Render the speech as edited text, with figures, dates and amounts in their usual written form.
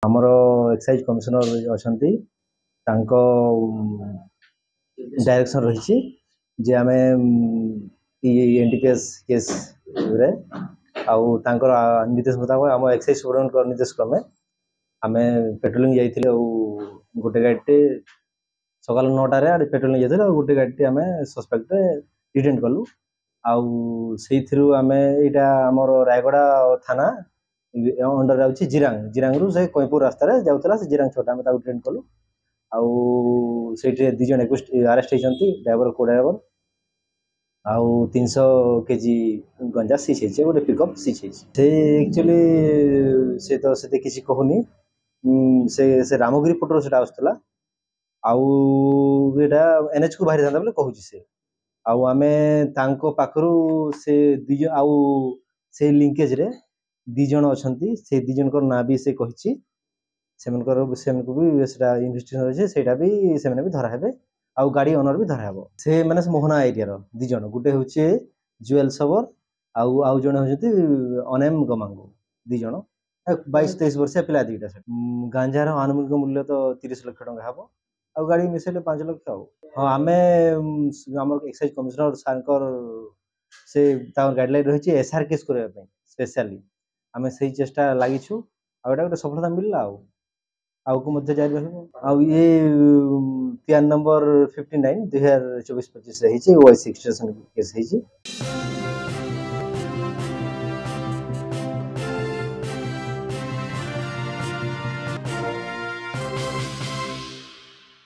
ଆମର excise commissioner ଅଛନ୍ତି ତାଙ୍କ ଡାଇରେକ୍ସନ ରହିଛି ଯେ ଆମେ ଏନଡିପିଏସ୍ କେସ୍ ରେ ଆଉ ତାଙ୍କର ନିର୍ଦ୍ଦେଶ ମୁତାବକ ଆମ ଏକ୍ସାଇଜ ସୁପରିନଟେଣ୍ଡେଣ୍ଟଙ୍କ ନିର୍ଦ୍ଦେଶ କ୍ରମେ ଆମେ ପେଟ୍ରୋଲିଂ ଯାଇଥିଲେ ଆଉ ଗୋଟେ ଗାଡ଼ିଟେ ସକାଳ 9টাରେ ପେଟ୍ରୋଲିଂ ଯାଇଥିଲେ ଆଉ ଗୋଟେ ଗାଡ଼ିଟେ ଆମେ ସସ୍ପେକ୍ଟରେ ଡିଟେନ୍ କଲୁ ଆଉ ସେଇଥିରୁ ଆମେ ଏଇଟା ଆମର ରାୟଗଡ଼ା ଥାନା ଅଣ୍ଡର ଯାଉଛି ଜିରାଙ୍ଗରୁ ସେ କଇଁପୁର ରାସ୍ତାରେ ଯାଉଥିଲା ସେ ଜିରାଙ୍ଗ ଛଅଟା ଆମେ ତାକୁ ଡିଟେନ୍ କଲୁ ଆଉ ସେଇଠି 2 ଜଣ ଆରେଷ୍ଟ ହେଇଛନ୍ତି ଡ୍ରାଇଭର କୋ ଡ୍ରାଇଭର ଆଉ 300 କେଜି ଗଞ୍ଜା ସିଜ୍ ହେଇଛି ଗୋଟେ ପିକଅପ୍ ସିଜ୍ ହେଇଛି ସେ ଆକ୍ଚୁଆଲି ସେ ତ ସେତେ କିଛି କହୁନି ସେ ରାମଗିରି ପଟରୁ ସେଟା ଆସୁଥିଲା ଆଉ ଏଇଟା ଏନ୍ଏଚ୍ କୁ ବାହାରିଥାନ୍ତା ବୋଲି କହୁଛି ସେ ଆଉ ଆମେ ତାଙ୍କ ପାଖରୁ ସେ ଆଉ ସେଇ ଲିଙ୍କେଜରେ 2 ଜଣ ଅଛନ୍ତି ସେ 2 ଜଣଙ୍କର ନାଁ ବି ସେ କହିଛି ସେମାନଙ୍କୁ ବି ସେଟା ଇନଭେଷ୍ଟିଗେସନ ଅଛି ସେଇଟା ବି ସେମାନେ ବି ଧରା ହେବେ ଆଉ ଗାଡ଼ି ଓନର ବି ଧରା ହେବ ସେ ମାନେ ମୋହନା ଏରିଆର 2 ଜଣ ଗୋଟେ ହେଉଛି ଜୁଏଲ ସବର ଆଉ ଜଣେ ହେଉଛନ୍ତି ଅନେମ ଗମାଙ୍ଗୁ 2 ଜଣ 22-23 ବର୍ଷିଆ ପିଲା ଦୁଇଟା ଗାଞ୍ଜାର ଆନୁମାନିକ ମୂଲ୍ୟ ତ 30 ଲକ୍ଷ ଟଙ୍କା ହେବ ଆଉ ଗାଡ଼ି ମିଶାଇଲେ 5 ଲକ୍ଷ ଆଉ ହଁ ଆମେ ଆମର ଏକ୍ସାଇଜ କମିଶନର ସାରଙ୍କର ସେ ତାଙ୍କର ଗାଇଡଲାଇନ ରହିଛି ଏସଆର କେସ୍ କରିବା ପାଇଁ ସ୍ପେଶାଲି ଆମେ ସେଇ ଚେଷ୍ଟା ଲାଗିଛୁ ଆଉ ଏଇଟା ଗୋଟେ ସଫଳତା ମିଳିଲା ଆଉକୁ ମଧ୍ୟ ଜାରି ରହିବ ଆଉ ଇଏ ପିଆନ ନମ୍ବର 59 2024-25 ହେଇଛି OIC ଷ୍ଟେସନ କେସ୍ ହେଇଛି।